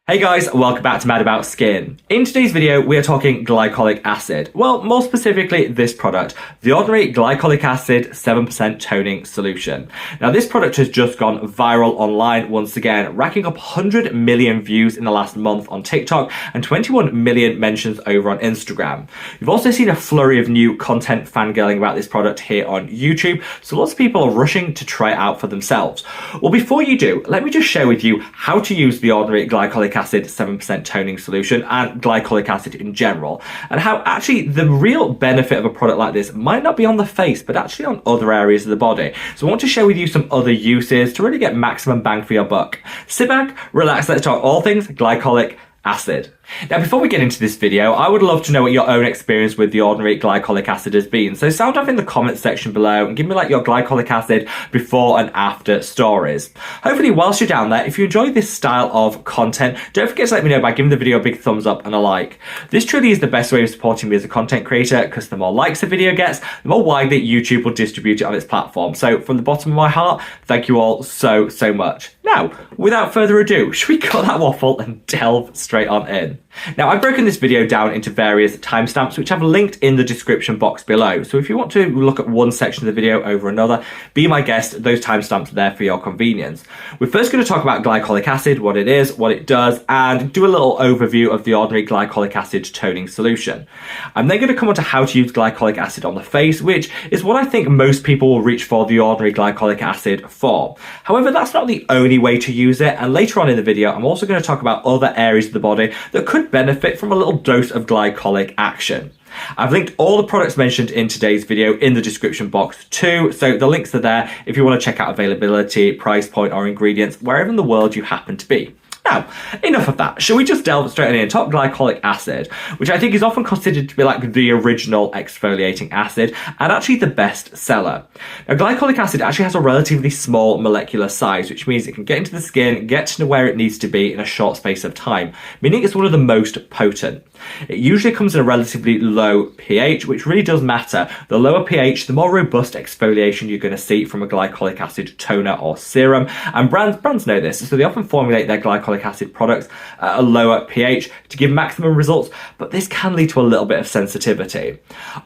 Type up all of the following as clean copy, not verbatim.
Hey guys, welcome back to Mad About Skin. In today's video, we are talking glycolic acid. Well, more specifically, this product, the Ordinary Glycolic Acid 7% Toning Solution. Now, this product has just gone viral online once again, racking up 100 million views in the last month on TikTok and 21 million mentions over on Instagram. We've also seen a flurry of new content fangirling about this product here on YouTube, so lots of people are rushing to try it out for themselves. Well, before you do, let me just share with you how to use the Ordinary Glycolic Acid 7% toning solution and glycolic acid in general, and how actually the real benefit of a product like this might not be on the face but actually on other areas of the body. So I want to share with you some other uses to really get maximum bang for your buck. Sit back, relax, let's talk all things glycolic acid. Now, before we get into this video, I would love to know what your own experience with the Ordinary Glycolic Acid has been. So sound off in the comments section below and give me like your glycolic acid before and after stories. Hopefully, whilst you're down there, if you enjoy this style of content, don't forget to let me know by giving the video a big thumbs up and a like. This truly is the best way of supporting me as a content creator, because the more likes a video gets, the more widely YouTube will distribute it on its platform. So from the bottom of my heart, thank you all so much. Now, without further ado, should we cut that waffle and delve straight on in? Now, I've broken this video down into various timestamps, which I've linked in the description box below. So if you want to look at one section of the video over another, be my guest, those timestamps are there for your convenience. We're first going to talk about glycolic acid, what it is, what it does, and do a little overview of the Ordinary Glycolic Acid toning solution. I'm then going to come on to how to use glycolic acid on the face, which is what I think most people will reach for the Ordinary Glycolic Acid for. However, that's not the only way to use it, and later on in the video, I'm also going to talk about other areas of the body that could benefit from a little dose of glycolic action. I've linked all the products mentioned in today's video in the description box too, so the links are there if you want to check out availability, price point, or ingredients wherever in the world you happen to be. Now, enough of that. Shall we just delve straight in and talk glycolic acid, which I think is often considered to be like the original exfoliating acid and actually the best seller. Now, glycolic acid actually has a relatively small molecular size, which means it can get into the skin, get to where it needs to be in a short space of time, meaning it's one of the most potent. It usually comes in a relatively low pH, which really does matter. The lower pH, the more robust exfoliation you're going to see from a glycolic acid toner or serum. And brands know this, so they often formulate their glycolic acid products at a lower pH to give maximum results, but this can lead to a little bit of sensitivity.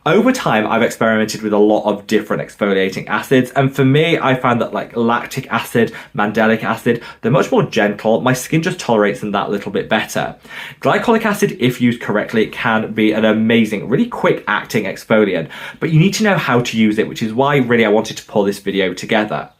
Over time, I've experimented with a lot of different exfoliating acids, and for me, I found that like lactic acid, mandelic acid, they're much more gentle. My skin just tolerates them that little bit better. Glycolic acid, if used correctly, can be an amazing, really quick acting exfoliant, but you need to know how to use it, which is why really I wanted to pull this video together.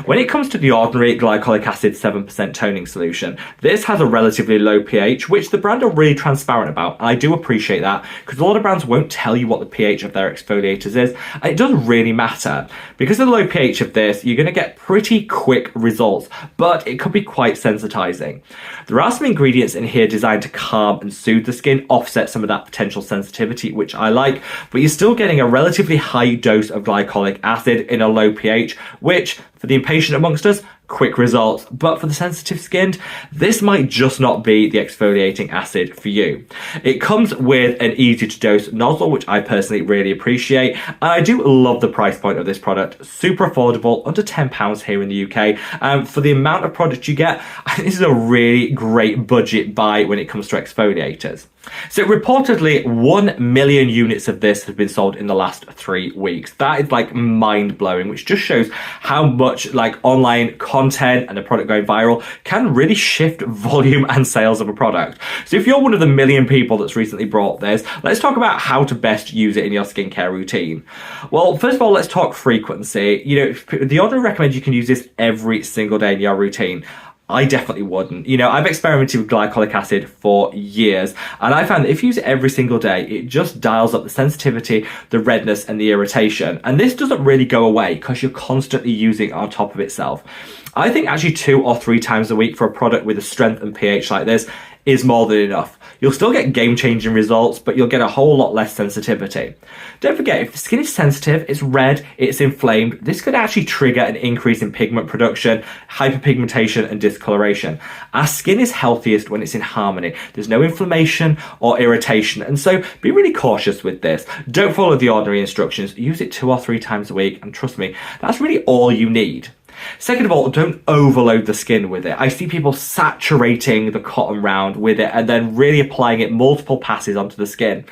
When it comes to the Ordinary Glycolic Acid 7% toning solution, this has a relatively low pH, which the brand are really transparent about, and I do appreciate that, because a lot of brands won't tell you what the pH of their exfoliators is, and it doesn't really matter. Because of the low pH of this, you're going to get pretty quick results, but it could be quite sensitizing. There are some ingredients in here designed to calm and soothe the skin, offset some of that potential sensitivity, which I like, but you're still getting a relatively high dose of glycolic acid in a low pH, which, for the impatient amongst us, quick results, but for the sensitive skinned, this might just not be the exfoliating acid for you. It comes with an easy to dose nozzle, which I personally really appreciate, and I do love the price point of this product. Super affordable, under £10 here in the UK. For the amount of product you get, I think this is a really great budget buy when it comes to exfoliators. So reportedly 1 million units of this have been sold in the last 3 weeks. That is like mind-blowing, which just shows how much like online content and a product going viral can really shift volume and sales of a product. So if you're one of the million people that's recently bought this, let's talk about how to best use it in your skincare routine. Well, first of all, let's talk frequency. You know, the Ordinary recommends you can use this every single day in your routine. I definitely wouldn't. You know, I've experimented with glycolic acid for years, and I found that if you use it every single day, it just dials up the sensitivity, the redness, and the irritation. And this doesn't really go away because you're constantly using it on top of itself. I think actually 2 or 3 times a week for a product with a strength and pH like this is more than enough. You'll still get game-changing results, but you'll get a whole lot less sensitivity. Don't forget, if the skin is sensitive, it's red, it's inflamed, this could actually trigger an increase in pigment production, hyperpigmentation, and discoloration. Our skin is healthiest when it's in harmony. There's no inflammation or irritation, and so be really cautious with this. Don't follow the Ordinary instructions. Use it 2 or 3 times a week, and trust me, that's really all you need. Second of all, don't overload the skin with it. I see people saturating the cotton round with it and then really applying it multiple passes onto the skin.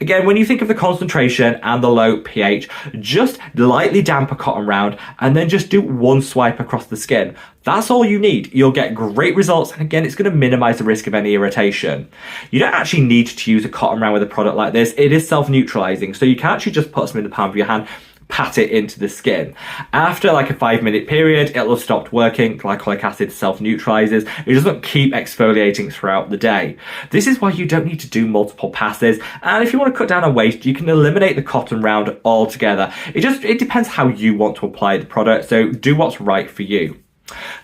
Again, when you think of the concentration and the low pH, just lightly damp a cotton round and then just do one swipe across the skin. That's all you need. You'll get great results, and again, it's going to minimize the risk of any irritation. You don't actually need to use a cotton round with a product like this. It is self-neutralizing, so you can actually just put some in the palm of your hand, pat it into the skin. After like a 5-minute period, it'll have stopped working. Glycolic acid self-neutralizes. It doesn't keep exfoliating throughout the day. This is why you don't need to do multiple passes. And if you want to cut down on waste, you can eliminate the cotton round altogether. It depends how you want to apply the product. So do what's right for you.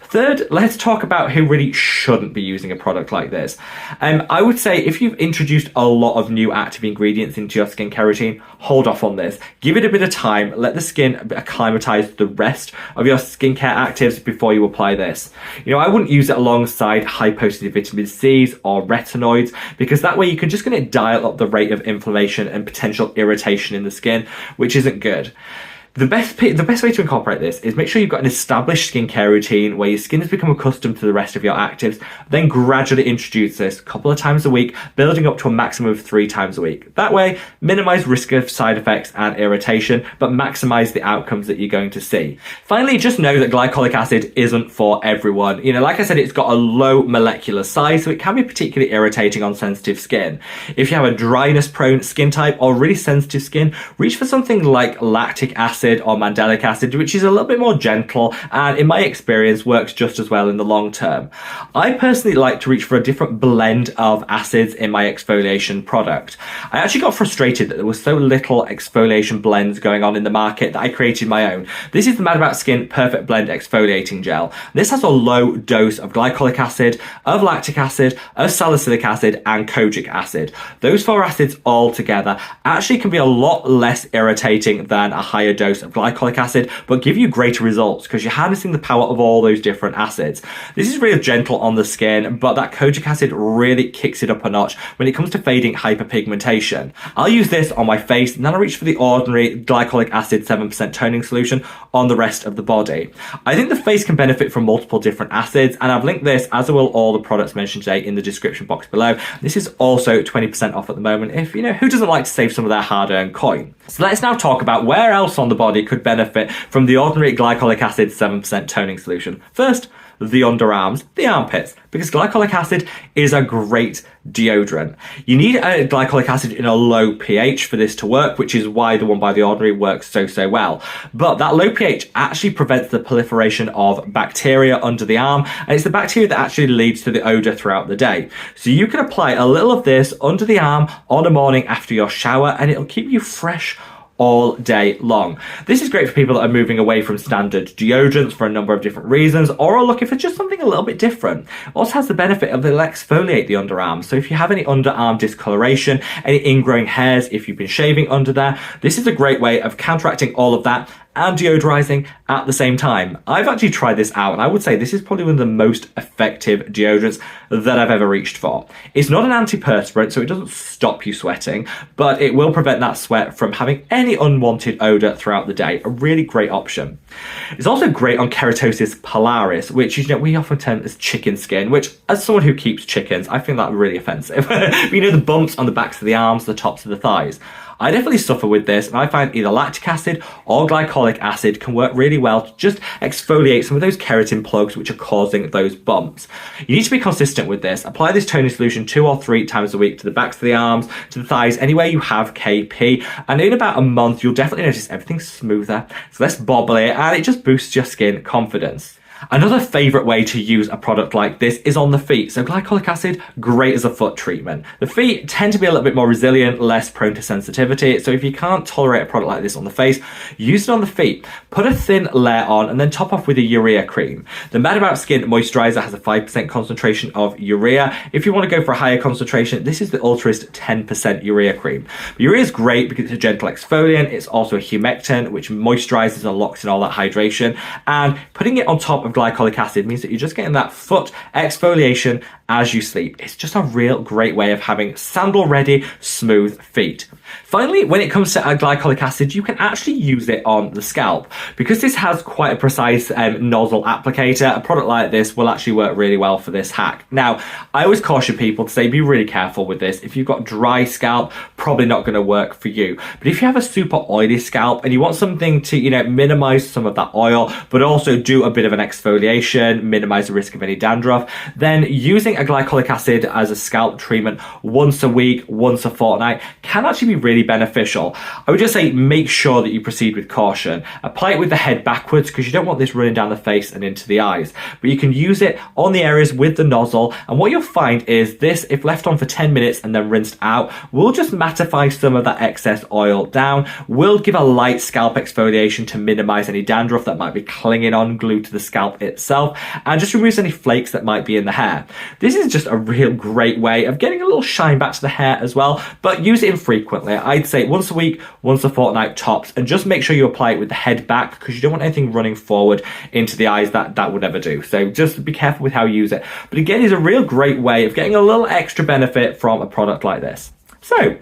Third, let's talk about who really shouldn't be using a product like this. I would say if you've introduced a lot of new active ingredients into your skincare routine, hold off on this. Give it a bit of time. Let the skin acclimatize to the rest of your skincare actives before you apply this. I wouldn't use it alongside high potency vitamin C's or retinoids, because that way you can just going to dial up the rate of inflammation and potential irritation in the skin, which isn't good. The best way to incorporate this is make sure you've got an established skincare routine where your skin has become accustomed to the rest of your actives, then gradually introduce this a couple of times a week, building up to a maximum of 3 times a week. That way, minimize risk of side effects and irritation, but maximize the outcomes that you're going to see. Finally, just know that glycolic acid isn't for everyone. Like I said, it's got a low molecular size, so it can be particularly irritating on sensitive skin. If you have a dryness-prone skin type or really sensitive skin, reach for something like lactic acid or mandelic acid, which is a little bit more gentle and in my experience works just as well in the long term. I personally like to reach for a different blend of acids in my exfoliation product. I actually got frustrated that there was so little exfoliation blends going on in the market that I created my own. This is the Mad About Skin Perfect Blend Exfoliating Gel. This has a low dose of glycolic acid, of lactic acid, of salicylic acid, and kojic acid. Those 4 acids all together actually can be a lot less irritating than a higher dose of glycolic acid, but give you greater results because you're harnessing the power of all those different acids. This is really gentle on the skin, but that kojic acid really kicks it up a notch when it comes to fading hyperpigmentation. I'll use this on my face, and then I'll reach for the Ordinary Glycolic Acid 7% toning solution on the rest of the body. I think the face can benefit from multiple different acids, and I've linked this, as will all the products mentioned today, in the description box below. This is also 20% off at the moment if, who doesn't like to save some of their hard-earned coin? So let's now talk about where else on the body could benefit from the Ordinary Glycolic Acid 7% toning solution. First, the underarms, the armpits, because glycolic acid is a great deodorant. You need a glycolic acid in a low pH for this to work, which is why the one by the Ordinary works so well. But that low pH actually prevents the proliferation of bacteria under the arm, and it's the bacteria that actually leads to the odor throughout the day. So you can apply a little of this under the arm on a morning after your shower, and it'll keep you fresh all day long. This is great for people that are moving away from standard deodorants for a number of different reasons, or are looking for just something a little bit different. It also has the benefit of it'll exfoliate the underarm. So if you have any underarm discoloration, any ingrowing hairs, if you've been shaving under there, this is a great way of counteracting all of that and deodorizing at the same time. I've actually tried this out, and I would say this is probably one of the most effective deodorants that I've ever reached for. It's not an antiperspirant, so it doesn't stop you sweating, but it will prevent that sweat from having any unwanted odor throughout the day. A really great option. It's also great on keratosis pilaris, which we often term as chicken skin, which, as someone who keeps chickens, I find that really offensive. The bumps on the backs of the arms, the tops of the thighs. I definitely suffer with this, and I find either lactic acid or glycolic acid can work really well to just exfoliate some of those keratin plugs which are causing those bumps. You need to be consistent with this. Apply this toning solution 2 or 3 times a week to the backs of the arms, to the thighs, anywhere you have KP, and in about a month you'll definitely notice everything's smoother, it's less bobbly, and it just boosts your skin confidence. Another favourite way to use a product like this is on the feet. So glycolic acid, great as a foot treatment. The feet tend to be a little bit more resilient, less prone to sensitivity. So if you can't tolerate a product like this on the face, use it on the feet. Put a thin layer on and then top off with a urea cream. The Mad About Skin moisturizer has a 5% concentration of urea. If you want to go for a higher concentration, this is the Ultrist 10% urea cream. But urea is great because it's a gentle exfoliant. It's also a humectant, which moisturizes and locks in all that hydration. And putting it on top of of glycolic acid means that you're just getting that foot exfoliation as you sleep. It's just a real great way of having sandal ready, smooth feet. Finally, when it comes to glycolic acid, you can actually use it on the scalp. Because this has quite a precise nozzle applicator, a product like this will actually work really well for this hack. Now, I always caution people to say be really careful with this. If you've got dry scalp, probably not going to work for you. But if you have a super oily scalp and you want something to, minimize some of that oil, but also do a bit of an exfoliation, minimize the risk of any dandruff, then using a glycolic acid as a scalp treatment once a week, once a fortnight can actually be really beneficial. I would just say make sure that you proceed with caution. Apply it with the head backwards because you don't want this running down the face and into the eyes. But you can use it on the areas with the nozzle, and what you'll find is this, if left on for 10 minutes and then rinsed out, will just mattify some of that excess oil down, will give a light scalp exfoliation to minimize any dandruff that might be clinging on glued to the scalp itself, and just removes any flakes that might be in the hair. This is just a real great way of getting a little shine back to the hair as well, but use it infrequently. I'd say once a week, once a fortnight tops, and just make sure you apply it with the head back because you don't want anything running forward into the eyes. That would never do. So just be careful with how you use it. But again, it's a real great way of getting a little extra benefit from a product like this. So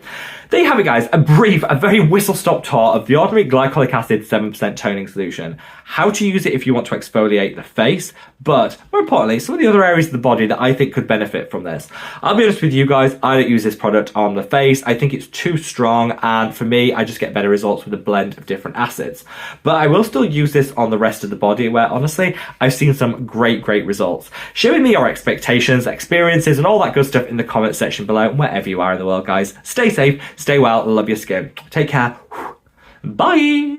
there you have it, guys. A very whistle-stop tour of the Ordinary Glycolic Acid 7% toning solution. How to use it if you want to exfoliate the face, but more importantly, some of the other areas of the body that I think could benefit from this. I'll be honest with you guys, I don't use this product on the face. I think it's too strong, and for me, I just get better results with a blend of different acids. But I will still use this on the rest of the body where, honestly, I've seen some great results. Share with me your expectations, experiences, and all that good stuff in the comment section below, wherever you are in the world, guys. Stay safe, stay well, love your skin. Take care. Bye.